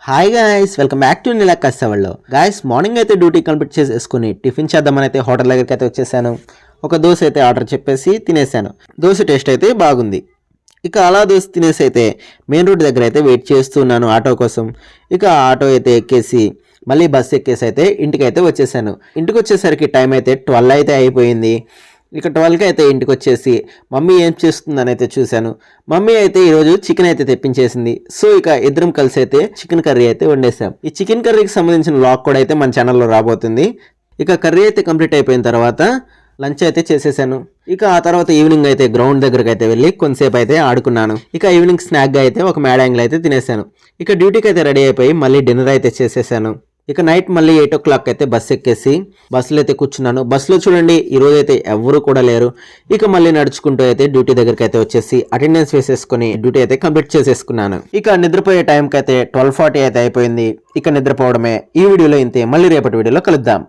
Hi guys, welcome back to నీలా కష్టవాళ్ళు. Guys, morning అయితే డ్యూటీ కంప్లీట్ చేసేసుకుని టిఫిన్ చేద్దామని అయితే హోటల్ దగ్గరికి అయితే వచ్చేసాను. ఒక దోశ అయితే ఆర్డర్ చెప్పేసి తినేసాను. దోశ టేస్ట్ అయితే బాగుంది. ఇక అలా దోశ తినేసి అయితే మెయిన్ రోడ్ దగ్గర అయితే వెయిట్ చేస్తున్నాను ఆటో కోసం. ఇక ఆటో అయితే ఎక్కేసి మళ్ళీ బస్సు ఎక్కేసి అయితే ఇంటికి అయితే వచ్చేసాను. ఇంటికి వచ్చేసరికి టైం అయితే 12 అయితే అయిపోయింది. ఇక 12కి అయితే ఇంటికి వచ్చేసి మమ్మీ ఏం చేస్తుందని అయితే చూశాను. మమ్మీ అయితే ఈరోజు చికెన్ అయితే తెప్పించేసింది. సో ఇక ఇద్దరం కలిసి అయితే చికెన్ కర్రీ అయితే వండేసాం. ఈ చికెన్ కర్రీకి సంబంధించిన వ్లాగ్ కూడా అయితే మన ఛానల్లో రాబోతుంది. ఇక కర్రీ అయితే కంప్లీట్ అయిపోయిన తర్వాత లంచ్ అయితే చేసేసాను. ఇక ఆ తర్వాత ఈవినింగ్ అయితే గ్రౌండ్ దగ్గరకు అయితే వెళ్ళి కొంతసేపు అయితే ఆడుకున్నాను. ఇక ఈవినింగ్ స్నాక్గా అయితే ఒక మ్యాడ్ అయితే తినేసాను. ఇక డ్యూటీకి అయితే రెడీ అయిపోయి మళ్ళీ డిన్నర్ అయితే చేసేసాను. ఇక నైట్ మళ్ళీ 8 o'clock అయితే బస్సు ఎక్కేసి బస్సులో అయితే కూర్చున్నాను. బస్సులో చూడండి ఈరోజు అయితే ఎవరు కూడా లేరు. ఇక మళ్ళీ నడుచుకుంటూ అయితే డ్యూటీ దగ్గరికి అయితే వచ్చేసి అటెండెన్స్ వేసేసుకుని డ్యూటీ అయితే కంప్లీట్ చేసేసుకున్నాను. ఇక నిద్రపోయే టైంకి అయితే 12:40 అయితే అయిపోయింది. ఇక నిద్రపోవడమే. ఈ వీడియోలో ఇంతే. మళ్ళీ రేపటి వీడియోలో కలుద్దాం.